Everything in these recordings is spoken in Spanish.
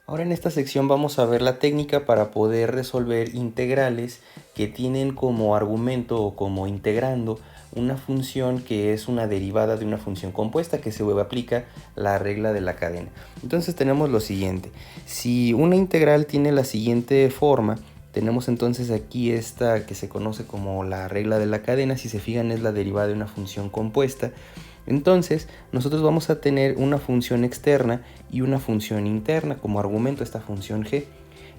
Ahora en esta sección vamos a ver la técnica para poder resolver integrales que tienen como argumento o como integrando una función que es una derivada de una función compuesta que se aplica la regla de la cadena. Entonces tenemos lo siguiente: si una integral tiene la siguiente forma, tenemos entonces aquí esta que se conoce como la regla de la cadena. Si se fijan, es la derivada de una función compuesta. Entonces nosotros vamos a tener una función externa y una función interna como argumento, esta función g.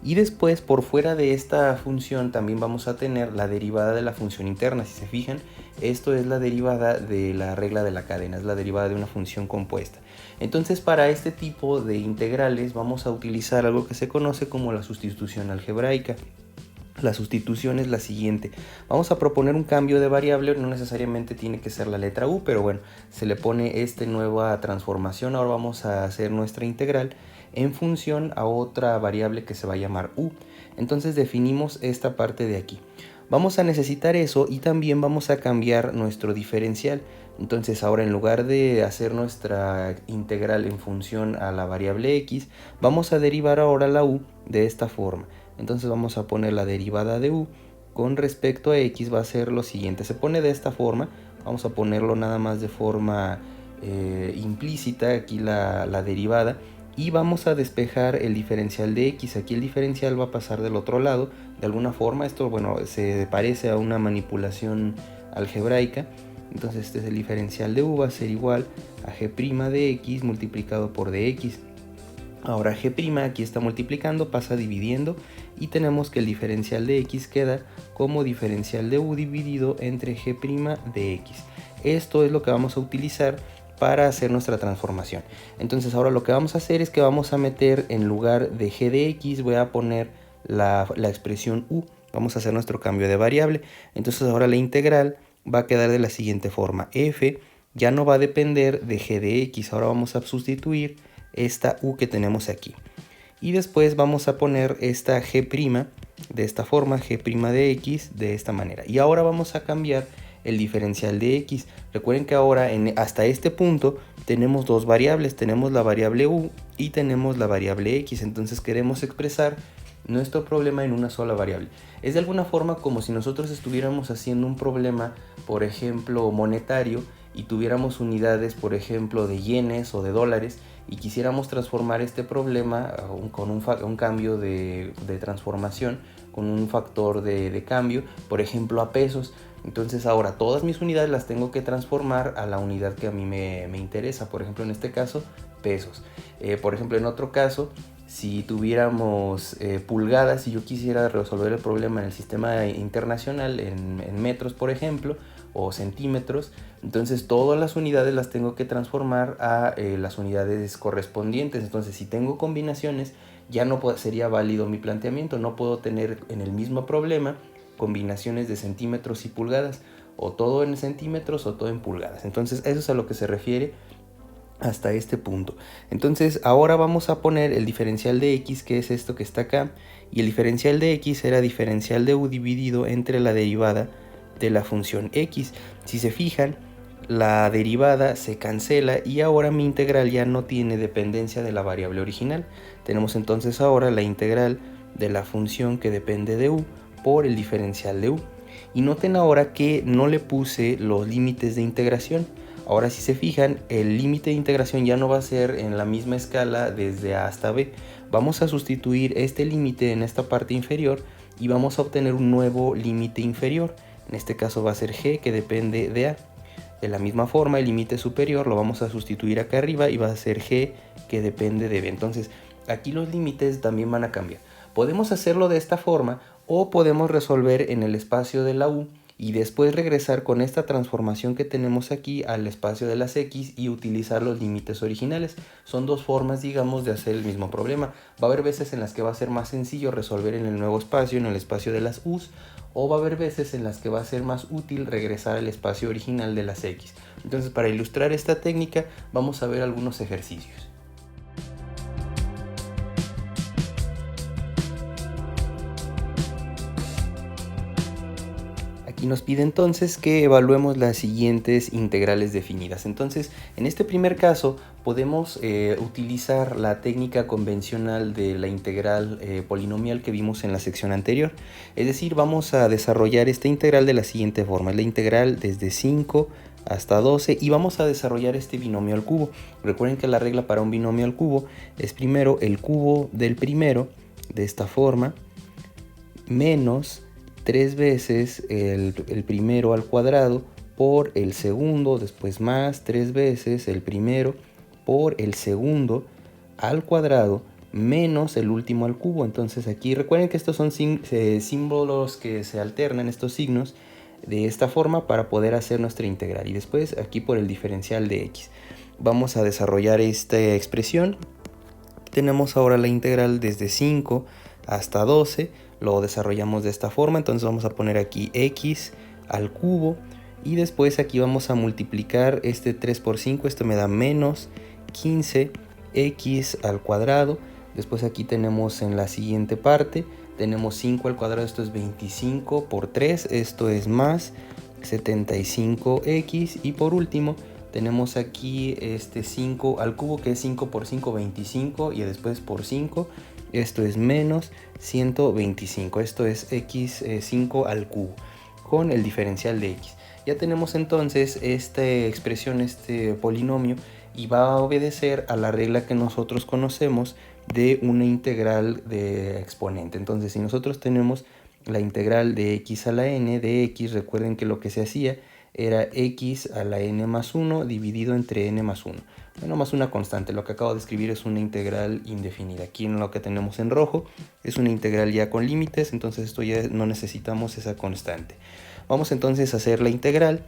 Y después, por fuera de esta función, también vamos a tener la derivada de la función interna. Si se fijan, esto es la derivada de la regla de la cadena, es la derivada de una función compuesta. Entonces, para este tipo de integrales vamos a utilizar algo que se conoce como la sustitución algebraica. La sustitución es la siguiente: vamos a proponer un cambio de variable, no necesariamente tiene que ser la letra u, pero bueno, se le pone esta nueva transformación. Ahora vamos a hacer nuestra integral en función a otra variable que se va a llamar u. Entonces definimos esta parte de aquí. Vamos a necesitar eso y también vamos a cambiar nuestro diferencial. Entonces ahora, en lugar de hacer nuestra integral en función a la variable x, vamos a derivar ahora la u de esta forma. Entonces vamos a poner la derivada de u con respecto a x, va a ser lo siguiente. Se pone de esta forma, vamos a ponerlo nada más de forma implícita aquí la derivada, y vamos a despejar el diferencial de x. Aquí el diferencial va a pasar del otro lado de alguna forma. Esto, bueno, se parece a una manipulación algebraica. Entonces este es el diferencial de u, va a ser igual a g' de x multiplicado por dx. Ahora g' aquí está multiplicando, pasa dividiendo, y tenemos que el diferencial de x queda como diferencial de u dividido entre g' de x. Esto es lo que vamos a utilizar para hacer nuestra transformación. Entonces ahora lo que vamos a hacer es que vamos a meter, en lugar de g de x, voy a poner la expresión u. Vamos a hacer nuestro cambio de variable. Entonces ahora la integral va a quedar de la siguiente forma: f ya no va a depender de g de x. Ahora vamos a sustituir esta u que tenemos aquí, y después vamos a poner esta g' de esta forma, g' de x, de esta manera. Y ahora vamos a cambiar el diferencial de x. Recuerden que ahora hasta este punto tenemos dos variables, tenemos la variable u y tenemos la variable x. Entonces queremos expresar nuestro problema en una sola variable. Es de alguna forma como si nosotros estuviéramos haciendo un problema, por ejemplo, monetario, y tuviéramos unidades, por ejemplo, de yenes o de dólares, y quisiéramos transformar este problema con un cambio de transformación, con un factor de cambio, por ejemplo, a pesos. Entonces ahora todas mis unidades las tengo que transformar a la unidad que a mí me interesa. Por ejemplo, en este caso, pesos. Por ejemplo, en otro caso, si tuviéramos pulgadas y yo quisiera resolver el problema en el sistema internacional en metros, por ejemplo, o centímetros, entonces todas las unidades las tengo que transformar a las unidades correspondientes. Entonces, si tengo combinaciones, ya no sería válido mi planteamiento. No puedo tener en el mismo problema combinaciones de centímetros y pulgadas, o todo en centímetros o todo en pulgadas. Entonces eso es a lo que se refiere hasta este punto. Entonces ahora vamos a poner el diferencial de x, que es esto que está acá, y el diferencial de x era diferencial de u dividido entre la derivada de la función x. Si se fijan, la derivada se cancela y ahora mi integral ya no tiene dependencia de la variable original. Tenemos entonces ahora la integral de la función que depende de u por el diferencial de u. Y noten ahora que no le puse los límites de integración. Ahora, si se fijan, el límite de integración ya no va a ser en la misma escala desde a hasta b. Vamos a sustituir este límite en esta parte inferior y vamos a obtener un nuevo límite inferior. En este caso va a ser g, que depende de a. De la misma forma, el límite superior lo vamos a sustituir acá arriba y va a ser g, que depende de b. Entonces aquí los límites también van a cambiar. Podemos hacerlo de esta forma, o podemos resolver en el espacio de la u y después regresar con esta transformación que tenemos aquí al espacio de las x y utilizar los límites originales. Son dos formas, digamos, de hacer el mismo problema. Va a haber veces en las que va a ser más sencillo resolver en el nuevo espacio, en el espacio de las u's, o va a haber veces en las que va a ser más útil regresar al espacio original de las x. Entonces, para ilustrar esta técnica, vamos a ver algunos ejercicios. Aquí nos pide entonces que evaluemos las siguientes integrales definidas. Entonces, en este primer caso podemos utilizar la técnica convencional de la integral polinomial que vimos en la sección anterior. Es decir, vamos a desarrollar esta integral de la siguiente forma. Es la integral desde 5 hasta 12 y vamos a desarrollar este binomio al cubo. Recuerden que la regla para un binomio al cubo es primero el cubo del primero, de esta forma, menos 3 veces el primero al cuadrado por el segundo, después más 3 veces el primero por el segundo al cuadrado menos el último al cubo. Entonces aquí recuerden que estos son símbolos que se alternan, estos signos, de esta forma para poder hacer nuestra integral. Y después aquí por el diferencial de x. Vamos a desarrollar esta expresión. Tenemos ahora la integral desde 5 hasta 12. Lo desarrollamos de esta forma, entonces vamos a poner aquí x al cubo y después aquí vamos a multiplicar este 3 por 5, esto me da menos 15x al cuadrado. Después aquí tenemos en la siguiente parte, tenemos 5 al cuadrado, esto es 25 por 3, esto es más 75x y por último tenemos aquí este 5 al cubo que es 5 por 5, 25 y después por 5. Esto es menos 125, esto es x 5 al cubo con el diferencial de x. Ya tenemos entonces esta expresión, este polinomio, y va a obedecer a la regla que nosotros conocemos de una integral de exponente. Entonces, si nosotros tenemos la integral de x a la n de x, recuerden que lo que se hacía era x a la n más 1 dividido entre n más 1. Bueno, más una constante. Lo que acabo de escribir es una integral indefinida. Aquí en lo que tenemos en rojo es una integral ya con límites, entonces esto ya no necesitamos esa constante. Vamos entonces a hacer la integral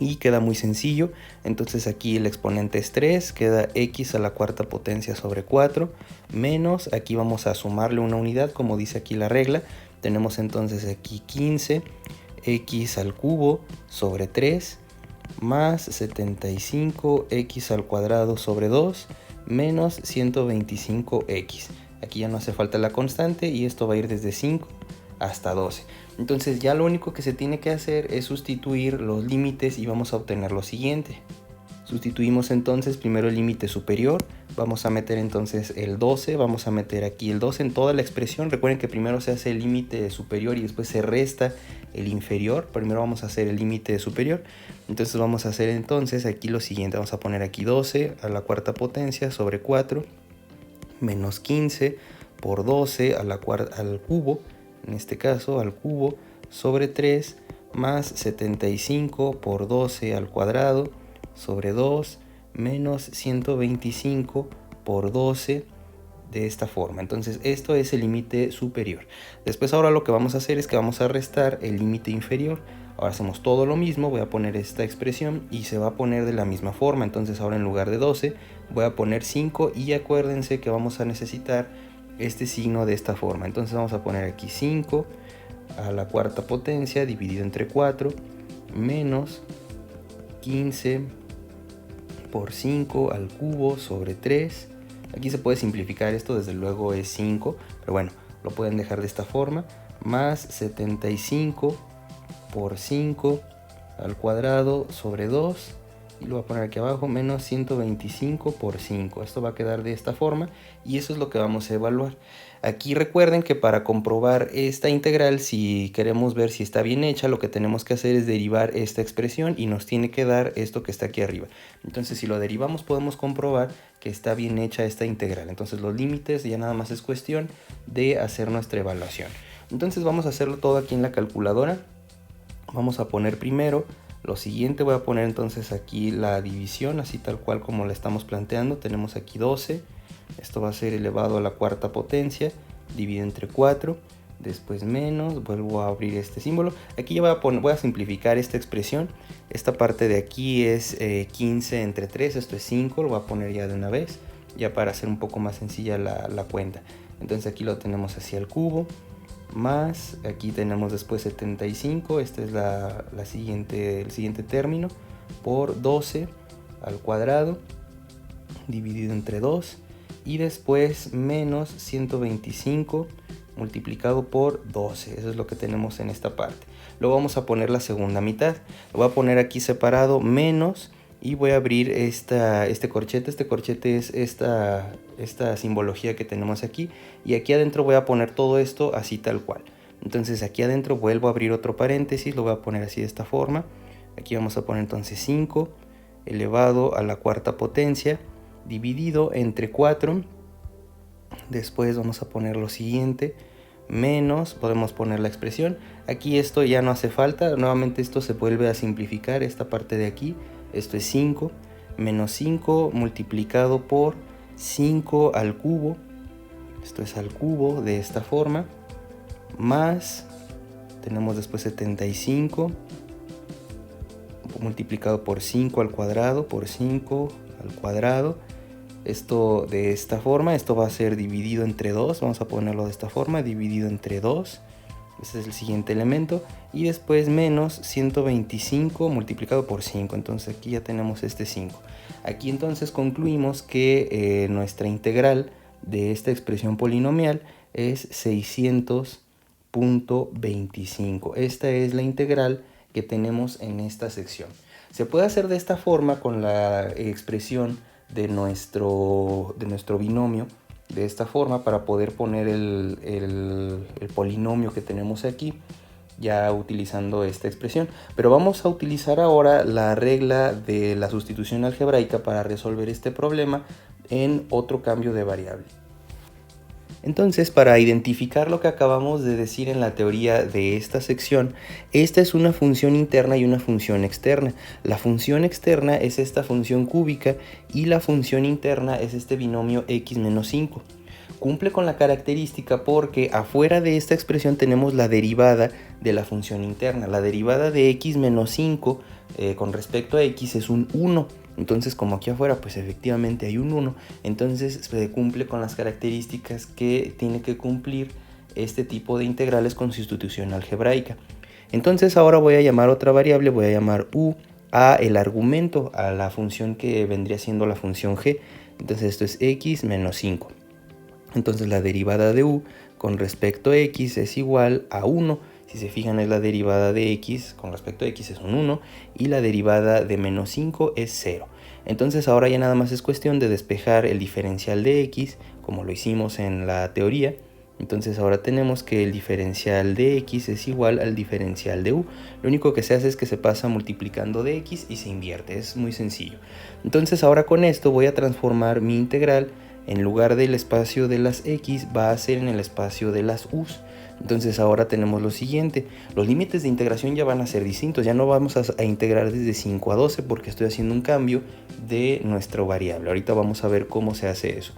y queda muy sencillo. Entonces aquí el exponente es 3, queda x a la cuarta potencia sobre 4, menos, aquí vamos a sumarle una unidad como dice aquí la regla. Tenemos entonces aquí 15 x al cubo sobre 3 más 75x al cuadrado sobre 2 menos 125x. Aquí ya no hace falta la constante y esto va a ir desde 5 hasta 12. Entonces ya lo único que se tiene que hacer es sustituir los límites y vamos a obtener lo siguiente. Sustituimos entonces primero el límite superior, vamos a meter entonces el 12, vamos a meter aquí el 12 en toda la expresión. Recuerden que primero se hace el límite superior y después se resta el inferior. Primero vamos a hacer el límite superior, entonces vamos a hacer entonces aquí lo siguiente, vamos a poner aquí 12 a la cuarta potencia sobre 4 menos 15 por 12 a al cubo, en este caso al cubo sobre 3 más 75 por 12 al cuadrado sobre 2 menos 125 por 12 de esta forma. Entonces esto es el límite superior. Después ahora lo que vamos a hacer es que vamos a restar el límite inferior. Ahora hacemos todo lo mismo, voy a poner esta expresión y se va a poner de la misma forma. Entonces ahora en lugar de 12 voy a poner 5 y acuérdense que vamos a necesitar este signo de esta forma. Entonces vamos a poner aquí 5 a la cuarta potencia dividido entre 4 menos 15 por 5 al cubo sobre 3. Aquí se puede simplificar esto, desde luego es 5, pero bueno, lo pueden dejar de esta forma, más 75 por 5 al cuadrado sobre 2, y lo voy a poner aquí abajo, menos 125 por 5. Esto va a quedar de esta forma y eso es lo que vamos a evaluar. Aquí recuerden que para comprobar esta integral, si queremos ver si está bien hecha, lo que tenemos que hacer es derivar esta expresión y nos tiene que dar esto que está aquí arriba. Entonces si lo derivamos podemos comprobar que está bien hecha esta integral. Entonces los límites ya nada más es cuestión de hacer nuestra evaluación. Entonces vamos a hacerlo todo aquí en la calculadora. Vamos a poner primero lo siguiente, voy a poner entonces aquí la división, así tal cual como la estamos planteando. Tenemos aquí 12, esto va a ser elevado a la cuarta potencia, dividido entre 4, después menos, vuelvo a abrir este símbolo. Aquí ya voy a simplificar esta expresión. Esta parte de aquí es 15 entre 3, esto es 5, lo voy a poner ya de una vez, ya para hacer un poco más sencilla la cuenta. Entonces aquí lo tenemos así al cubo, más aquí tenemos después 75, este es el siguiente término, por 12 al cuadrado dividido entre 2 y después menos 125 multiplicado por 12. Eso es lo que tenemos en esta parte. Luego vamos a poner la segunda mitad. Lo voy a poner aquí separado, menos, y voy a abrir este corchete. Este corchete es esta simbología que tenemos aquí. Y aquí adentro voy a poner todo esto así tal cual. Entonces aquí adentro vuelvo a abrir otro paréntesis. Lo voy a poner así de esta forma. Aquí vamos a poner entonces 5 elevado a la cuarta potencia dividido entre 4. Después vamos a poner lo siguiente, menos, podemos poner la expresión. Aquí esto ya no hace falta, nuevamente esto se vuelve a simplificar, esta parte de aquí. Esto es 5, menos 5 multiplicado por 5 al cubo. Esto es al cubo de esta forma, más, tenemos después 75 multiplicado por 5 al cuadrado, por 5 al cuadrado. Esto de esta forma, esto va a ser dividido entre 2, vamos a ponerlo de esta forma, dividido entre 2. Este es el siguiente elemento. Y después menos 125 multiplicado por 5. Entonces aquí ya tenemos este 5. Aquí entonces concluimos que nuestra integral de esta expresión polinomial es 600.25. Esta es la integral que tenemos en esta sección. Se puede hacer de esta forma con la expresión de nuestro binomio, de esta forma, para poder poner el polinomio que tenemos aquí, ya utilizando esta expresión. Pero vamos a utilizar ahora la regla de la sustitución algebraica para resolver este problema en otro cambio de variable. Entonces, para identificar lo que acabamos de decir en la teoría de esta sección, esta es una función interna y una función externa. La función externa es esta función cúbica y la función interna es este binomio x menos 5. Cumple con la característica porque afuera de esta expresión tenemos la derivada de la función interna. La derivada de x menos 5 con respecto a x es un 1. Entonces, como aquí afuera pues efectivamente hay un 1, entonces se cumple con las características que tiene que cumplir este tipo de integrales con sustitución algebraica. Entonces ahora voy a llamar otra variable, voy a llamar u a el argumento, a la función que vendría siendo la función g. Entonces esto es x menos 5. Entonces la derivada de u con respecto a x es igual a 1. Si se fijan, es la derivada de x con respecto a x es un 1 y la derivada de menos 5 es 0. Entonces ahora ya nada más es cuestión de despejar el diferencial de x como lo hicimos en la teoría. Entonces ahora tenemos que el diferencial de x es igual al diferencial de u. Lo único que se hace es que se pasa multiplicando de x y se invierte, es muy sencillo. Entonces ahora con esto voy a transformar mi integral. En lugar del espacio de las x va a ser en el espacio de las u's. Entonces ahora tenemos lo siguiente, los límites de integración ya van a ser distintos, ya no vamos a integrar desde 5 a 12 porque estoy haciendo un cambio de nuestra variable. Ahorita vamos a ver cómo se hace eso.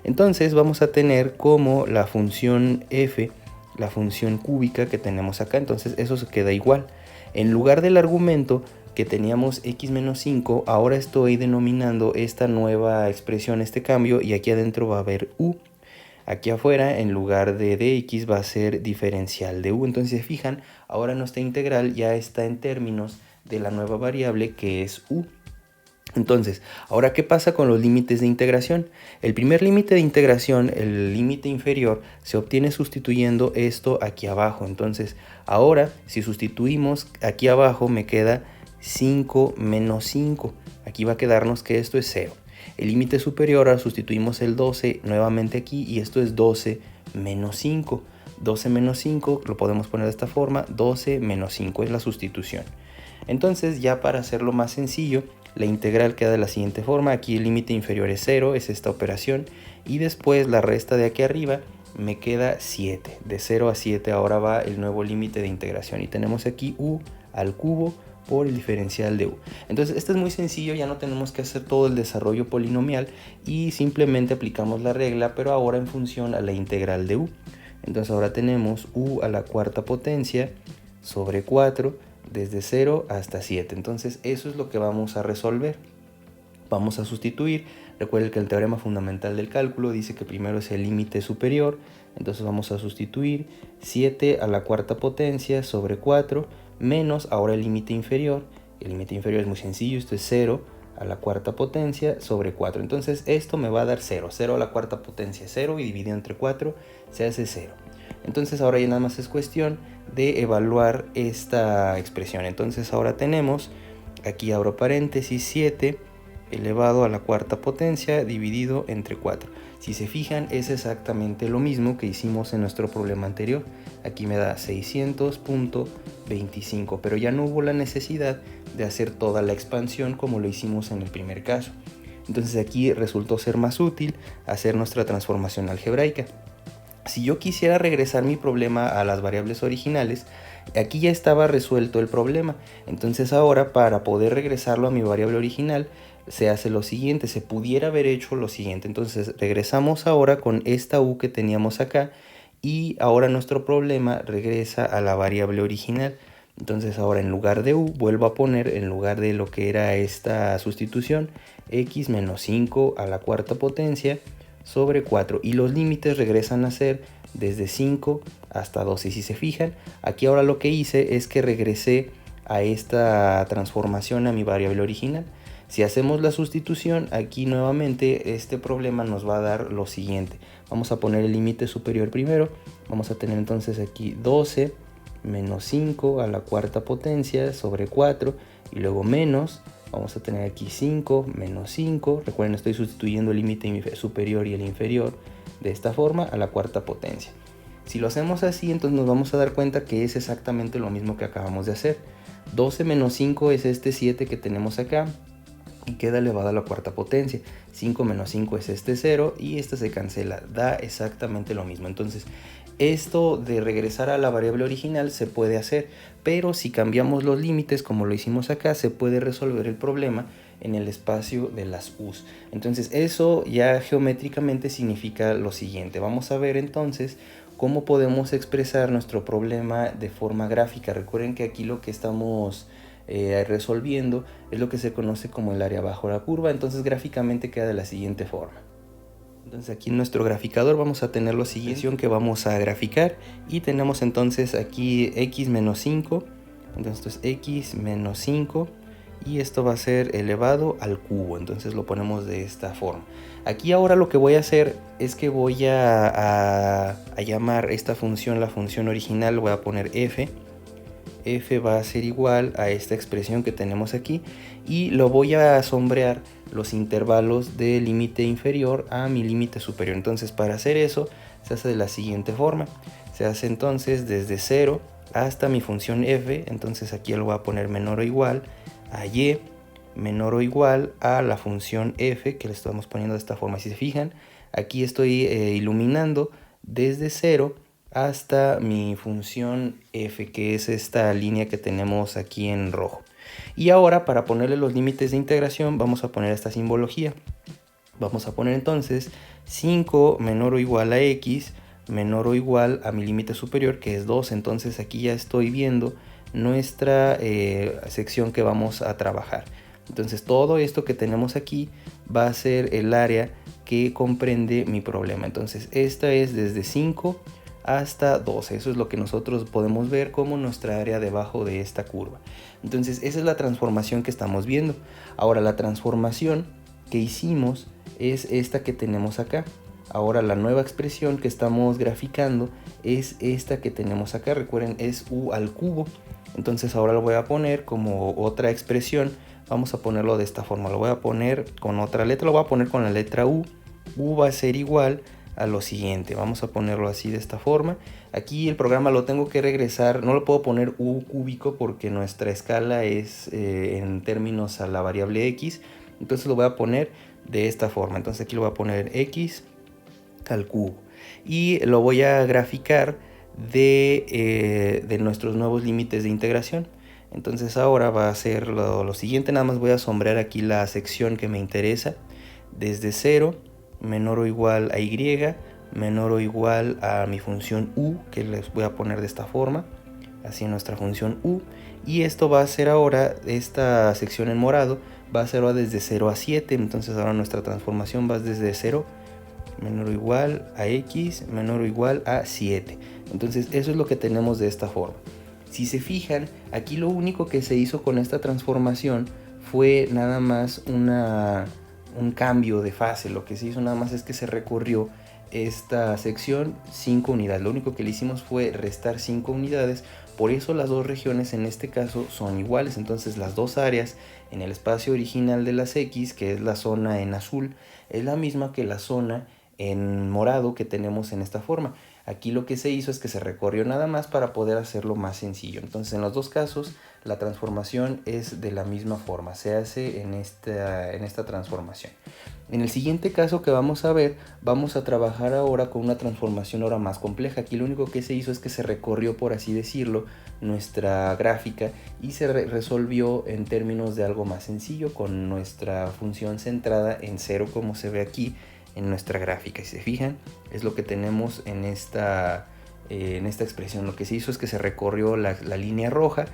Entonces vamos a tener como la función f, la función cúbica que tenemos acá, entonces eso se queda igual. En lugar del argumento que teníamos x menos 5, ahora estoy denominando esta nueva expresión, este cambio, y aquí adentro va a haber u. Aquí afuera, en lugar de dx, va a ser diferencial de u. Entonces, si se fijan, ahora nuestra integral ya está en términos de la nueva variable que es u. Entonces, ahora, ¿qué pasa con los límites de integración? El primer límite de integración, el límite inferior, se obtiene sustituyendo esto aquí abajo. Entonces, ahora, si sustituimos aquí abajo, me queda 5 menos 5. Aquí va a quedarnos que esto es 0. El límite superior, ahora sustituimos el 12 nuevamente aquí y esto es 12 menos 5. 12 menos 5 lo podemos poner de esta forma, 12 menos 5 es la sustitución. Entonces, ya para hacerlo más sencillo, la integral queda de la siguiente forma. Aquí el límite inferior es 0, es esta operación, y después la resta de aquí arriba me queda 7. De 0 a 7 ahora va el nuevo límite de integración y tenemos aquí u al cubo por el diferencial de u. Entonces esto es muy sencillo, ya no tenemos que hacer todo el desarrollo polinomial y simplemente aplicamos la regla, pero ahora en función a la integral de u. Entonces ahora tenemos u a la cuarta potencia sobre 4 desde 0 hasta 7. Entonces eso es lo que vamos a resolver. Vamos a sustituir. Recuerden que el teorema fundamental del cálculo dice que primero es el límite superior. Entonces vamos a sustituir 7 a la cuarta potencia sobre 4 menos ahora el límite inferior. El límite inferior es muy sencillo, esto es 0 a la cuarta potencia sobre 4. Entonces esto me va a dar 0. 0 a la cuarta potencia es 0 y dividido entre 4 se hace 0. Entonces ahora ya nada más es cuestión de evaluar esta expresión. Entonces ahora tenemos, aquí abro paréntesis, 7 elevado a la cuarta potencia dividido entre 4. Si se fijan, es exactamente lo mismo que hicimos en nuestro problema anterior. Aquí me da 600.25, pero ya no hubo la necesidad de hacer toda la expansión como lo hicimos en el primer caso. Entonces aquí resultó ser más útil hacer nuestra transformación algebraica. Si yo quisiera regresar mi problema a las variables originales, aquí ya estaba resuelto el problema. Entonces ahora, para poder regresarlo a mi variable original, se hace lo siguiente, se pudiera haber hecho lo siguiente. Entonces regresamos ahora con esta u que teníamos acá y ahora nuestro problema regresa a la variable original. Entonces ahora en lugar de u vuelvo a poner, en lugar de lo que era esta sustitución, x menos 5 a la cuarta potencia sobre 4, y los límites regresan a ser desde 5 hasta 12. Si se fijan, aquí ahora lo que hice es que regresé a esta transformación a mi variable original. Si hacemos la sustitución, aquí nuevamente este problema nos va a dar lo siguiente. Vamos a poner el límite superior primero. Vamos a tener entonces aquí 12 menos 5 a la cuarta potencia sobre 4 y luego menos. Vamos a tener aquí 5 menos 5. Recuerden, estoy sustituyendo el límite superior y el inferior de esta forma a la cuarta potencia. Si lo hacemos así, entonces nos vamos a dar cuenta que es exactamente lo mismo que acabamos de hacer. 12 menos 5 es este 7 que tenemos acá y queda elevado a la cuarta potencia. 5 menos 5 es este 0 y este se cancela. Da exactamente lo mismo. Entonces, esto de regresar a la variable original se puede hacer, pero si cambiamos los límites como lo hicimos acá, se puede resolver el problema en el espacio de las u's. Entonces eso ya geométricamente significa lo siguiente. Vamos a ver entonces cómo podemos expresar nuestro problema de forma gráfica. Recuerden que aquí lo que estamos resolviendo es lo que se conoce como el área bajo la curva. Entonces gráficamente queda de la siguiente forma. Entonces aquí en nuestro graficador vamos a tener la siguiente que vamos a graficar y tenemos entonces aquí x menos 5, entonces esto es x menos 5 y esto va a ser elevado al cubo, entonces lo ponemos de esta forma. Aquí ahora lo que voy a hacer es que voy a llamar esta función, la función original, voy a poner f va a ser igual a esta expresión que tenemos aquí y lo voy a sombrear los intervalos del límite inferior a mi límite superior. Entonces para hacer eso se hace de la siguiente forma. Se hace entonces desde 0 hasta mi función f. Entonces aquí lo voy a poner menor o igual a y menor o igual a la función f, que le estamos poniendo de esta forma. Si se fijan, aquí estoy iluminando desde 0 hasta mi función f, que es esta línea que tenemos aquí en rojo. Y ahora, para ponerle los límites de integración, vamos a poner esta simbología. Vamos a poner entonces 5 menor o igual a x menor o igual a mi límite superior, que es 2. Entonces aquí ya estoy viendo nuestra sección que vamos a trabajar. Entonces todo esto que tenemos aquí va a ser el área que comprende mi problema. Entonces esta es desde 5 hasta 12. Eso es lo que nosotros podemos ver como nuestra área debajo de esta curva. Entonces esa es la transformación que estamos viendo. Ahora la transformación que hicimos es esta que tenemos acá. Ahora la nueva expresión que estamos graficando es esta que tenemos acá. Recuerden, es u al cubo. Entonces ahora lo voy a poner como otra expresión. Vamos a ponerlo de esta forma. Lo voy a poner con otra letra. Lo voy a poner con la letra u. U va a ser igual a lo siguiente. Vamos a ponerlo así de esta forma. Aquí el programa lo tengo que regresar. No lo puedo poner u cúbico porque nuestra escala es en términos a la variable x. Entonces lo voy a poner de esta forma. Entonces aquí lo voy a poner x al cubo. Y lo voy a graficar de nuestros nuevos límites de integración. Entonces ahora va a ser lo siguiente. Nada más voy a sombrear aquí la sección que me interesa. Desde 0 menor o igual a y menor o igual a mi función u, que les voy a poner de esta forma, así nuestra función u, y esto va a ser ahora, esta sección en morado va a ser ahora desde 0 a 7, entonces ahora nuestra transformación va desde 0 menor o igual a x menor o igual a 7. Entonces eso es lo que tenemos de esta forma. Si se fijan, aquí lo único que se hizo con esta transformación fue nada más un cambio de fase. Lo que se hizo nada más es que se recurrió esta sección 5 unidades. Lo único que le hicimos fue restar 5 unidades. Por eso las dos regiones en este caso son iguales. Entonces las dos áreas en el espacio original de las X, que es la zona en azul, es la misma que la zona en morado que tenemos en esta forma. Aquí lo que se hizo es que se recorrió nada más para poder hacerlo más sencillo. Entonces en los dos casos la transformación es de la misma forma, se hace en esta transformación. En el siguiente caso que vamos a ver, vamos a trabajar ahora con una transformación ahora más compleja. Aquí lo único que se hizo es que se recorrió, por así decirlo, nuestra gráfica y se resolvió en términos de algo más sencillo con nuestra función centrada en 0, como se ve aquí en nuestra gráfica. Si se fijan, es lo que tenemos en esta expresión. Lo que se hizo es que se recorrió la línea roja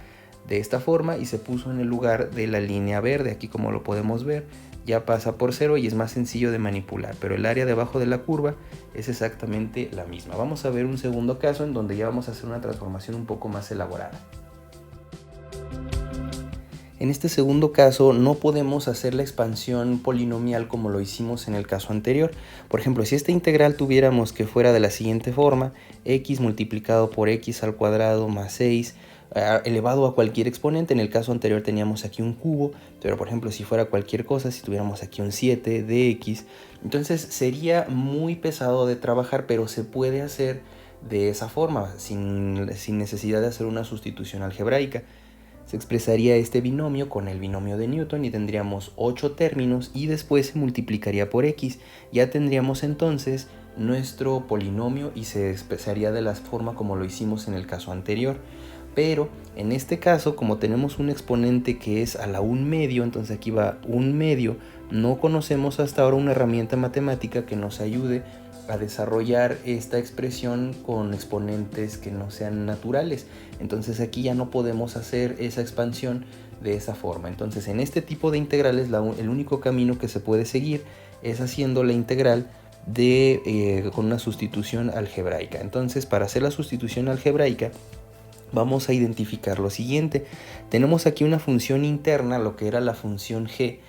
de esta forma y se puso en el lugar de la línea verde. Aquí, como lo podemos ver, ya pasa por 0 y es más sencillo de manipular, pero el área debajo de la curva es exactamente la misma. Vamos a ver un segundo caso en donde ya vamos a hacer una transformación un poco más elaborada. En este segundo caso no podemos hacer la expansión polinomial como lo hicimos en el caso anterior. Por ejemplo, si esta integral tuviéramos que fuera de la siguiente forma, x multiplicado por x al cuadrado más 6 elevado a cualquier exponente. En el caso anterior teníamos aquí un cubo, pero por ejemplo si fuera cualquier cosa, si tuviéramos aquí un 7 de x, entonces sería muy pesado de trabajar, pero se puede hacer de esa forma, sin necesidad de hacer una sustitución algebraica. Se expresaría este binomio con el binomio de Newton y tendríamos 8 términos y después se multiplicaría por x. Ya tendríamos entonces nuestro polinomio y se expresaría de la forma como lo hicimos en el caso anterior. Pero en este caso, como tenemos un exponente que es a la 1/2, entonces aquí va 1/2, no conocemos hasta ahora una herramienta matemática que nos ayude a desarrollar esta expresión con exponentes que no sean naturales. Entonces aquí ya no podemos hacer esa expansión de esa forma. Entonces en este tipo de integrales el único camino que se puede seguir es haciendo la integral con una sustitución algebraica. Entonces, para hacer la sustitución algebraica vamos a identificar lo siguiente. Tenemos aquí una función interna, lo que era la función g,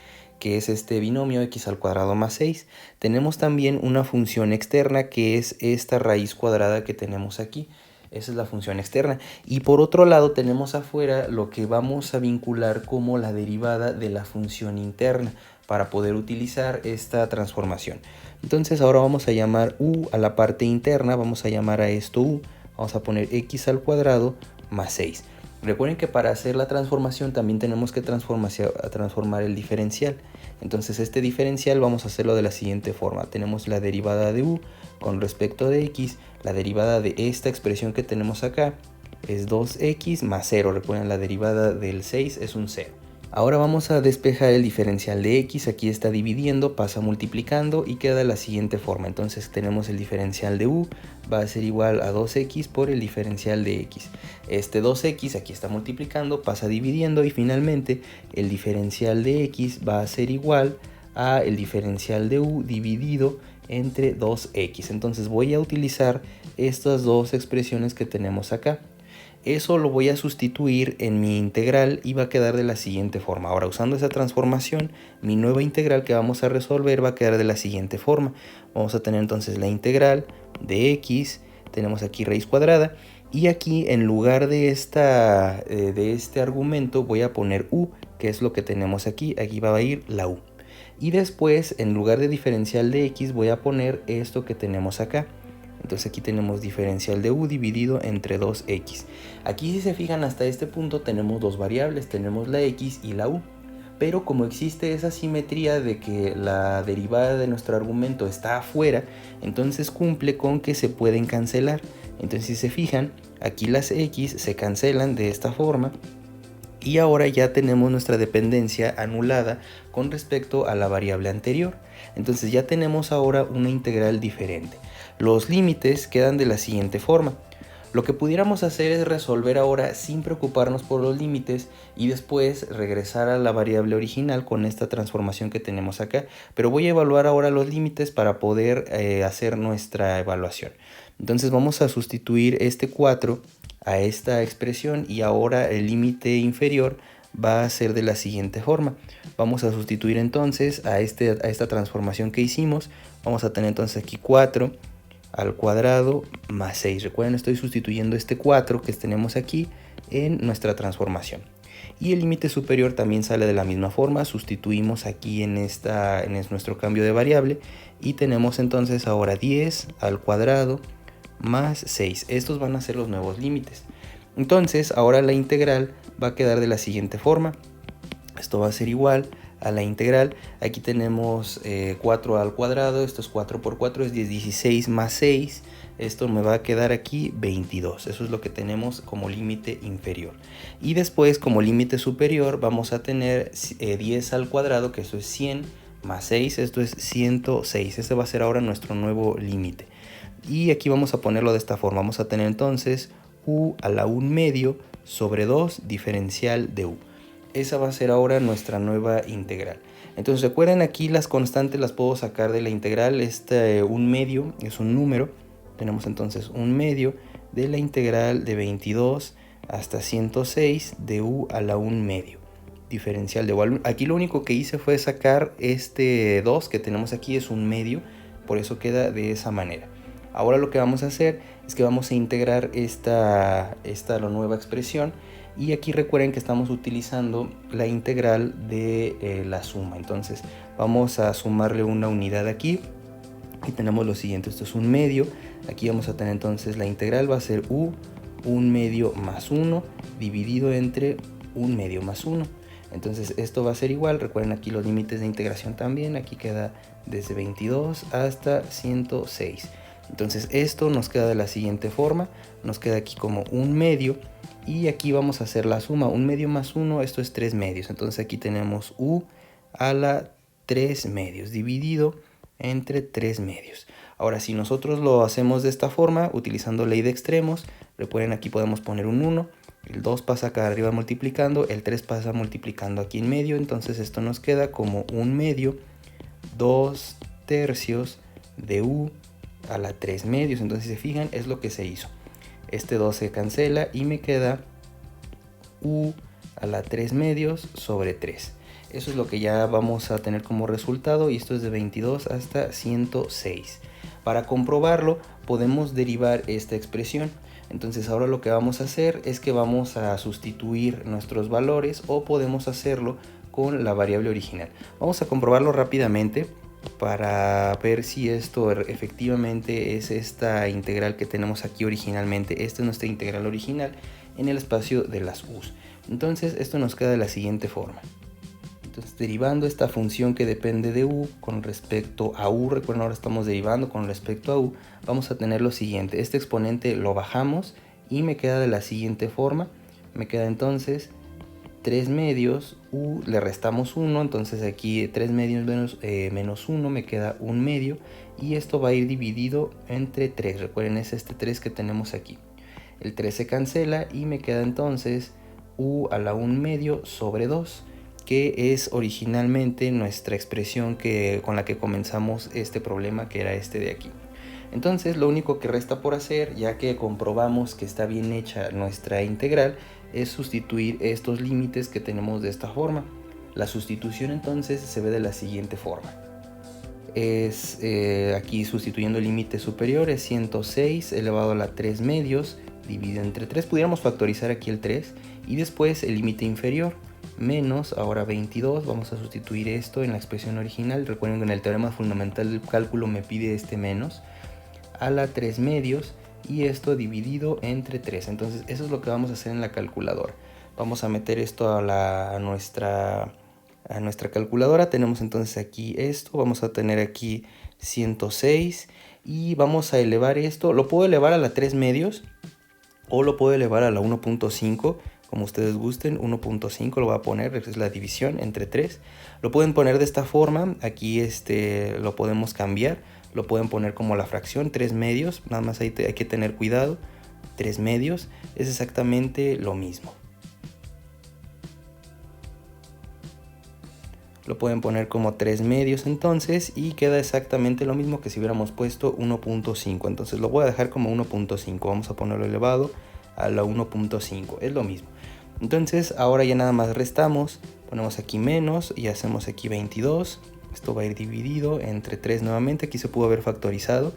que es este binomio x al cuadrado más 6. Tenemos también una función externa, que es esta raíz cuadrada que tenemos aquí. Esa es la función externa. Y por otro lado tenemos afuera lo que vamos a vincular como la derivada de la función interna para poder utilizar esta transformación. Entonces ahora vamos a llamar u a la parte interna, vamos a llamar a esto u, vamos a poner x al cuadrado más 6. Recuerden que para hacer la transformación también tenemos que transformar el diferencial. Entonces este diferencial vamos a hacerlo de la siguiente forma. Tenemos la derivada de u con respecto de x. La derivada de esta expresión que tenemos acá es 2x más 0. Recuerden, la derivada del 6 es un 0. Ahora vamos a despejar el diferencial de x. Aquí está dividiendo, pasa multiplicando y queda de la siguiente forma. Entonces tenemos el diferencial de u va a ser igual a 2x por el diferencial de x. Este 2x aquí está multiplicando, pasa dividiendo y finalmente el diferencial de x va a ser igual a el diferencial de u dividido entre 2x. Entonces voy a utilizar estas dos expresiones que tenemos acá. Eso lo voy a sustituir en mi integral y va a quedar de la siguiente forma. Ahora, usando esa transformación, mi nueva integral que vamos a resolver va a quedar de la siguiente forma. Vamos a tener entonces la integral de x, tenemos aquí raíz cuadrada, y aquí en lugar de este argumento voy a poner u, que es lo que tenemos aquí. Aquí va a ir la u. Y después, en lugar de diferencial de x, voy a poner esto que tenemos acá. Entonces aquí tenemos diferencial de u dividido entre 2x. Aquí, si se fijan, hasta este punto tenemos dos variables, tenemos la x y la u. Pero como existe esa simetría de que la derivada de nuestro argumento está afuera, entonces cumple con que se pueden cancelar. Entonces, si se fijan, aquí las x se cancelan de esta forma. Y ahora ya tenemos nuestra dependencia anulada con respecto a la variable anterior. Entonces ya tenemos ahora una integral diferente. Los límites quedan de la siguiente forma. Lo que pudiéramos hacer es resolver ahora sin preocuparnos por los límites y después regresar a la variable original con esta transformación que tenemos acá. Pero voy a evaluar ahora los límites para poder hacer nuestra evaluación. Entonces vamos a sustituir este 4 a esta expresión y ahora el límite inferior va a ser de la siguiente forma. Vamos a sustituir entonces a esta transformación que hicimos. Vamos a tener entonces aquí 4 al cuadrado más 6. Recuerden, estoy sustituyendo este 4 que tenemos aquí en nuestra transformación. Y el límite superior también sale de la misma forma. Sustituimos aquí en nuestro cambio de variable y tenemos entonces ahora 10 al cuadrado más 6. Estos van a ser los nuevos límites. Entonces ahora la integral va a quedar de la siguiente forma. Esto va a ser igual a la integral. Aquí tenemos 4 al cuadrado. Esto es 4 por 4 es 16 más 6. Esto me va a quedar aquí 22. Eso es lo que tenemos como límite inferior. Y después como límite superior vamos a tener 10 al cuadrado, que eso es 100 más 6. Esto es 106. Este va a ser ahora nuestro nuevo límite. Y aquí vamos a ponerlo de esta forma. Vamos a tener entonces u a la 1 medio sobre 2 diferencial de u. Esa va a ser ahora nuestra nueva integral. Entonces recuerden, aquí las constantes las puedo sacar de la integral. Este 1 medio es un número. Tenemos entonces 1 medio de la integral de 22 hasta 106 de u a la 1 medio diferencial de u. Aquí lo único que hice fue sacar este 2 que tenemos aquí, es 1 medio, por eso queda de esa manera. Ahora lo que vamos a hacer es que vamos a integrar esta la nueva expresión, y aquí recuerden que estamos utilizando la integral de la suma. Entonces vamos a sumarle una unidad aquí y tenemos lo siguiente. Esto es 1 medio. Aquí vamos a tener entonces la integral va a ser u 1 medio más 1 dividido entre 1 medio más 1. Entonces esto va a ser igual. Recuerden aquí los límites de integración también. Aquí queda desde 22 hasta 106. Entonces esto nos queda de la siguiente forma. Nos queda aquí como 1 medio. Y aquí vamos a hacer la suma. 1 medio más 1, esto es 3 medios. Entonces aquí tenemos u a la 3 medios dividido entre 3 medios. Ahora, si nosotros lo hacemos de esta forma, utilizando ley de extremos, recuerden, aquí podemos poner un 1, el 2 pasa acá arriba multiplicando, el 3 pasa multiplicando aquí en medio. Entonces esto nos queda como 1 medio, 2 tercios de u a la 3 medios. Entonces, si se fijan, es lo que se hizo. Este 2 se cancela y me queda u a la 3 medios sobre 3. Eso es lo que ya vamos a tener como resultado, y esto es de 22 hasta 106. Para comprobarlo podemos derivar esta expresión. Entonces ahora lo que vamos a hacer es que vamos a sustituir nuestros valores, o podemos hacerlo con la variable original. Vamos a comprobarlo rápidamente para ver si esto efectivamente es esta integral que tenemos aquí originalmente. Esta es nuestra integral original en el espacio de las u's. Entonces esto nos queda de la siguiente forma. Entonces, derivando esta función que depende de u con respecto a u, recuerden, ahora estamos derivando con respecto a u, vamos a tener lo siguiente. Este exponente lo bajamos y me queda de la siguiente forma. Me queda entonces 3 medios, u le restamos 1, entonces aquí 3 medios menos 1 me queda 1 medio, y esto va a ir dividido entre 3. Recuerden, es este 3 que tenemos aquí. El 3 se cancela y me queda entonces u a la 1 medio sobre 2, que es originalmente nuestra expresión con la que comenzamos este problema, que era este de aquí. Entonces lo único que resta por hacer, ya que comprobamos que está bien hecha nuestra integral, es sustituir estos límites que tenemos de esta forma. La sustitución entonces se ve de la siguiente forma. Es aquí sustituyendo el límite superior, es 106 elevado a la 3 medios dividido entre 3. Pudiéramos factorizar aquí el 3, y después el límite inferior menos ahora 22. Vamos a sustituir esto en la expresión original. Recuerden que en el teorema fundamental del cálculo me pide este menos a la 3 medios, y esto dividido entre 3. Entonces eso es lo que vamos a hacer en la calculadora. Vamos a meter esto a nuestra calculadora. Tenemos entonces aquí esto, vamos a tener aquí 106, y vamos a elevar esto. Lo puedo elevar a la 3 medios o lo puedo elevar a la 1.5, como ustedes gusten. 1.5 lo voy a poner, es la división entre 3. Lo pueden poner de esta forma. Aquí lo podemos cambiar. Lo pueden poner como la fracción 3 medios. Nada más hay que tener cuidado. 3 medios es exactamente lo mismo. Lo pueden poner como 3 medios entonces, y queda exactamente lo mismo que si hubiéramos puesto 1.5. Entonces lo voy a dejar como 1.5. Vamos a ponerlo elevado a la 1.5. Es lo mismo. Entonces ahora ya nada más restamos. Ponemos aquí menos y hacemos aquí 22. Esto va a ir dividido entre 3 nuevamente. Aquí se pudo haber factorizado.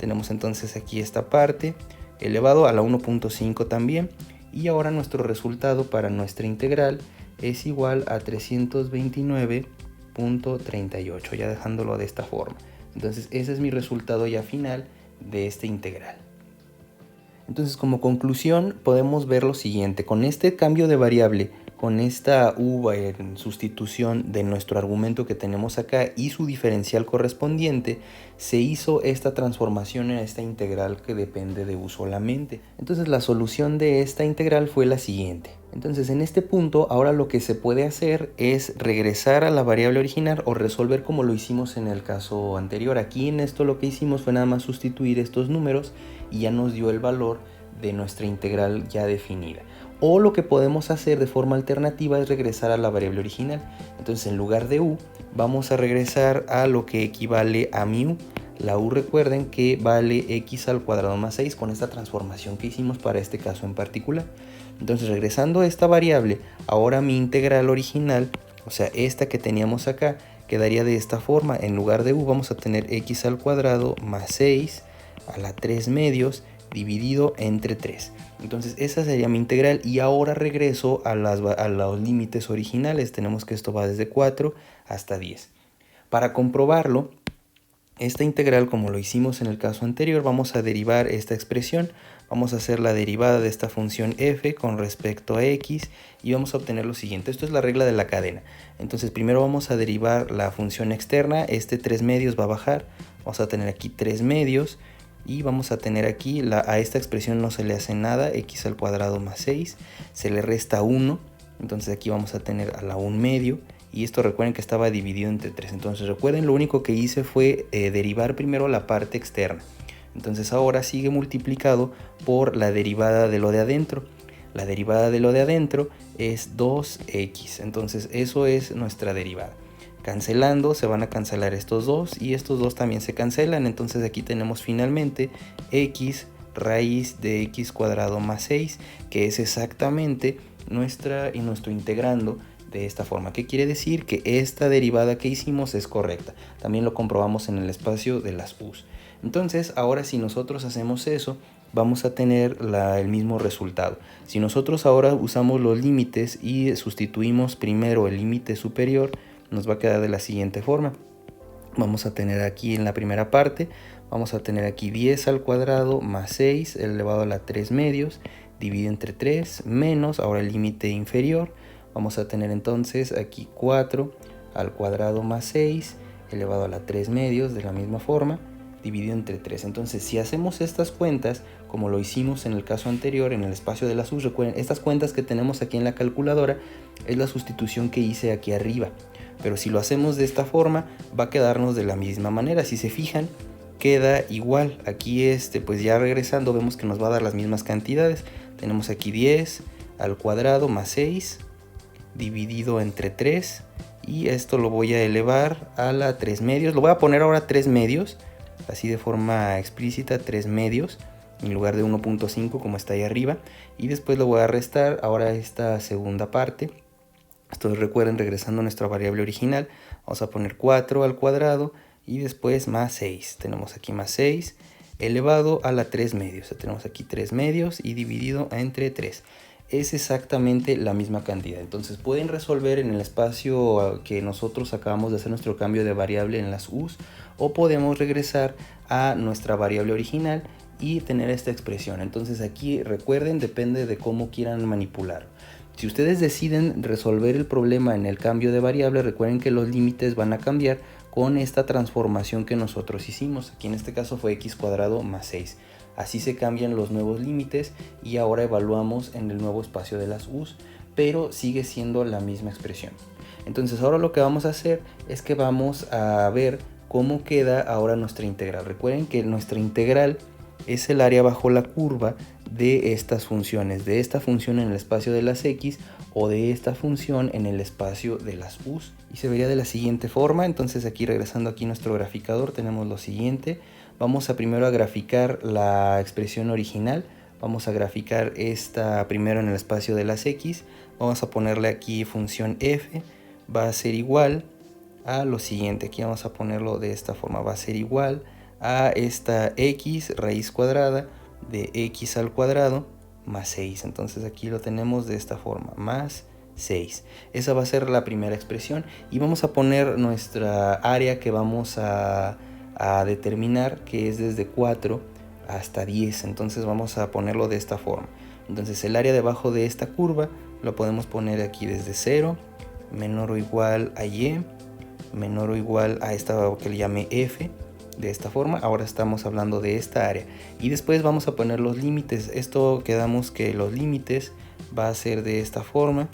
Tenemos entonces aquí esta parte elevado a la 1.5 también. Y ahora nuestro resultado para nuestra integral es igual a 329.38, ya dejándolo de esta forma. Entonces ese es mi resultado ya final de esta integral. Entonces, como conclusión podemos ver lo siguiente: con este cambio de variable, con esta u en sustitución de nuestro argumento que tenemos acá y su diferencial correspondiente, se hizo esta transformación en esta integral que depende de u solamente. Entonces la solución de esta integral fue la siguiente. Entonces en este punto ahora lo que se puede hacer es regresar a la variable original o resolver como lo hicimos en el caso anterior. Aquí en esto lo que hicimos fue nada más sustituir estos números y ya nos dio el valor de nuestra integral ya definida. O lo que podemos hacer de forma alternativa es regresar a la variable original. Entonces en lugar de u vamos a regresar a lo que equivale a mi u. La u, recuerden que vale x al cuadrado más 6 con esta transformación que hicimos para este caso en particular. Entonces regresando a esta variable, ahora mi integral original, o sea esta que teníamos acá, quedaría de esta forma. En lugar de u vamos a tener x al cuadrado más 6 a la 3 medios dividido entre 3. Entonces esa sería mi integral y ahora regreso a los límites originales. Tenemos que esto va desde 4 hasta 10. Para comprobarlo, esta integral, como lo hicimos en el caso anterior, vamos a derivar esta expresión. Vamos a hacer la derivada de esta función f con respecto a x y vamos a obtener lo siguiente. Esto es la regla de la cadena. Entonces primero vamos a derivar la función externa. Este 3 medios va a bajar. Vamos a tener aquí 3 medios. Y vamos a tener aquí, a esta expresión no se le hace nada, x al cuadrado más 6, se le resta 1, entonces aquí vamos a tener a la 1 medio, y esto recuerden que estaba dividido entre 3, entonces recuerden lo único que hice fue derivar primero la parte externa, entonces ahora sigue multiplicado por la derivada de lo de adentro. La derivada de lo de adentro es 2x, entonces eso es nuestra derivada. Cancelando se van a cancelar estos dos y estos dos también se cancelan, entonces aquí tenemos finalmente x raíz de x cuadrado más 6, que es exactamente nuestro integrando de esta forma. ¿Qué quiere decir? Que esta derivada que hicimos es correcta. También lo comprobamos en el espacio de las u's. Entonces ahora si nosotros hacemos eso, vamos a tener el mismo resultado. Si nosotros ahora usamos los límites y sustituimos primero el límite superior, nos va a quedar de la siguiente forma. Vamos a tener aquí en la primera parte, vamos a tener aquí 10 al cuadrado más 6 elevado a la 3 medios dividido entre 3 menos, ahora el límite inferior, vamos a tener entonces aquí 4 al cuadrado más 6 elevado a la 3 medios de la misma forma dividido entre 3. Entonces si hacemos estas cuentas como lo hicimos en el caso anterior en el espacio de las u's, recuerden estas cuentas que tenemos aquí en la calculadora es la sustitución que hice aquí arriba. Pero si lo hacemos de esta forma va a quedarnos de la misma manera. Si se fijan queda igual. Aquí pues ya regresando vemos que nos va a dar las mismas cantidades. Tenemos aquí 10 al cuadrado más 6 dividido entre 3 y esto lo voy a elevar a la 3 medios. Lo voy a poner ahora 3 medios, así de forma explícita 3 medios en lugar de 1.5 como está ahí arriba. Y después lo voy a restar ahora esta segunda parte. Esto recuerden, regresando a nuestra variable original, vamos a poner 4 al cuadrado y después más 6. Tenemos aquí más 6 elevado a la 3 medios. O sea, tenemos aquí 3 medios y dividido entre 3. Es exactamente la misma cantidad. Entonces pueden resolver en el espacio que nosotros acabamos de hacer nuestro cambio de variable en las u's, o podemos regresar a nuestra variable original y tener esta expresión. Entonces aquí recuerden, depende de cómo quieran manipular. Si ustedes deciden resolver el problema en el cambio de variable, recuerden que los límites van a cambiar con esta transformación que nosotros hicimos. Aquí en este caso fue x cuadrado más 6. Así se cambian los nuevos límites y ahora evaluamos en el nuevo espacio de las u's, pero sigue siendo la misma expresión. Entonces ahora lo que vamos a hacer es que vamos a ver cómo queda ahora nuestra integral. Recuerden que nuestra integral es el área bajo la curva de estas funciones, de esta función en el espacio de las x o de esta función en el espacio de las u's, y se vería de la siguiente forma. Entonces aquí regresando aquí a nuestro graficador tenemos lo siguiente. Vamos a primero a graficar la expresión original, vamos a graficar esta primero en el espacio de las x, vamos a ponerle aquí función f, va a ser igual a lo siguiente. Aquí vamos a ponerlo de esta forma, va a ser igual a esta x raíz cuadrada de x al cuadrado más 6. Entonces aquí lo tenemos de esta forma, más 6. Esa va a ser la primera expresión y vamos a poner nuestra área que vamos a determinar, que es desde 4 hasta 10. Entonces vamos a ponerlo de esta forma. Entonces el área debajo de esta curva lo podemos poner aquí desde 0, menor o igual a y, menor o igual a esta que le llame f, de esta forma. Ahora estamos hablando de esta área y después vamos a poner los límites. Esto quedamos que los límites va a ser de esta forma.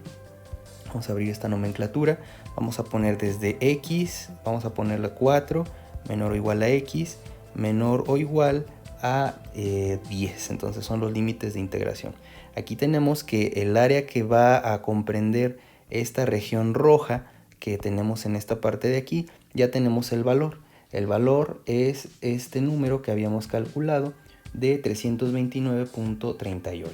Vamos a abrir esta nomenclatura, vamos a poner desde x, vamos a ponerle 4, menor o igual a x, menor o igual a 10. Entonces son los límites de integración. Aquí tenemos que el área que va a comprender esta región roja que tenemos en esta parte de aquí, ya tenemos el valor. El valor es este número que habíamos calculado de 329.38.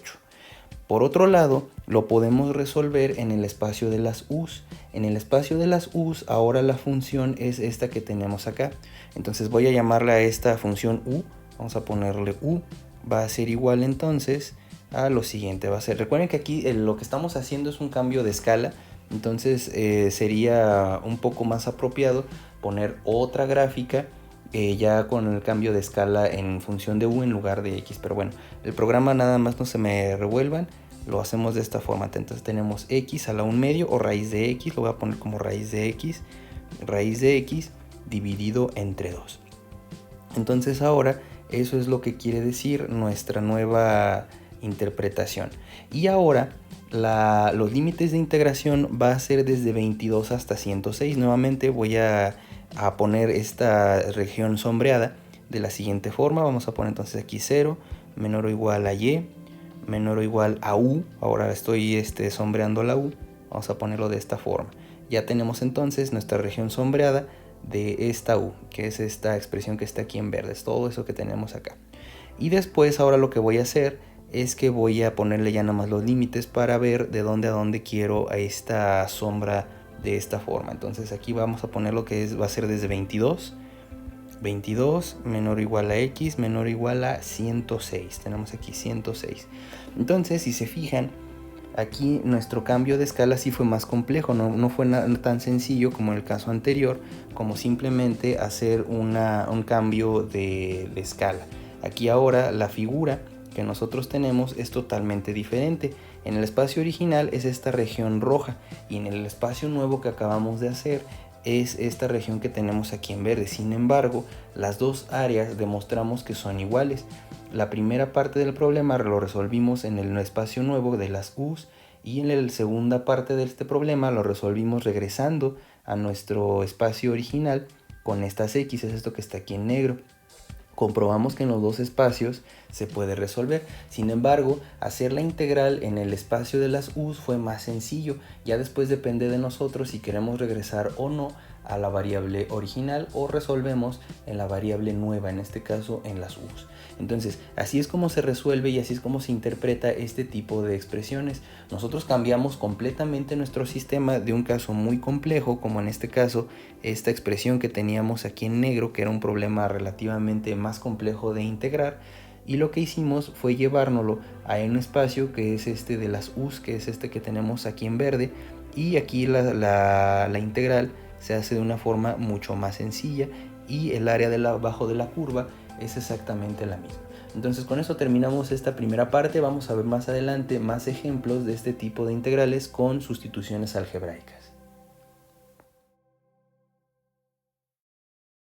Por otro lado, lo podemos resolver en el espacio de las u's. En el espacio de las u's, ahora la función es esta que tenemos acá. Entonces voy a llamarle a esta función u. Vamos a ponerle u. Va a ser igual entonces a lo siguiente. Va a ser, recuerden que aquí lo que estamos haciendo es un cambio de escala. Entonces sería un poco más apropiado poner otra gráfica ya con el cambio de escala en función de u en lugar de x. Pero bueno, el programa nada más no se me revuelvan. Lo hacemos de esta forma. Entonces tenemos x a la 1 medio o raíz de x. Lo voy a poner como raíz de x dividido entre 2. Entonces ahora eso es lo que quiere decir nuestra nueva interpretación. Y ahora los límites de integración va a ser desde 22 hasta 106. Nuevamente voy a poner esta región sombreada de la siguiente forma. Vamos a poner entonces aquí 0, menor o igual a y, menor o igual a u. Ahora estoy sombreando la u. Vamos a ponerlo de esta forma. Ya tenemos entonces nuestra región sombreada de esta u, que es esta expresión que está aquí en verde. Es todo eso que tenemos acá. Y después ahora lo que voy a hacer es que voy a ponerle ya nada más los límites para ver de dónde a dónde quiero a esta sombra de esta forma. Entonces aquí vamos a poner lo que va a ser desde 22 menor o igual a x menor o igual a 106. Tenemos aquí 106. Entonces si se fijan, aquí nuestro cambio de escala sí fue más complejo, no fue tan sencillo como en el caso anterior, como simplemente hacer un cambio de escala. Aquí ahora la figura que nosotros tenemos es totalmente diferente. En el espacio original es esta región roja y en el espacio nuevo que acabamos de hacer es esta región que tenemos aquí en verde. Sin embargo, las dos áreas demostramos que son iguales. La primera parte del problema lo resolvimos en el espacio nuevo de las u's y en la segunda parte de este problema lo resolvimos regresando a nuestro espacio original con estas x, es esto que está aquí en negro. Comprobamos que en los dos espacios se puede resolver. Sin embargo, hacer la integral en el espacio de las u's fue más sencillo. Ya después depende de nosotros si queremos regresar o no a la variable original o resolvemos en la variable nueva, en este caso en las u's. Entonces, así es como se resuelve y así es como se interpreta este tipo de expresiones. Nosotros cambiamos completamente nuestro sistema de un caso muy complejo, como en este caso, esta expresión que teníamos aquí en negro, que era un problema relativamente más complejo de integrar, y lo que hicimos fue llevárnoslo a un espacio que es este de las u's, que es este que tenemos aquí en verde, y aquí la integral se hace de una forma mucho más sencilla y el área de abajo de la curva es exactamente la misma. Entonces con eso terminamos esta primera parte. Vamos a ver más adelante más ejemplos de este tipo de integrales con sustituciones algebraicas.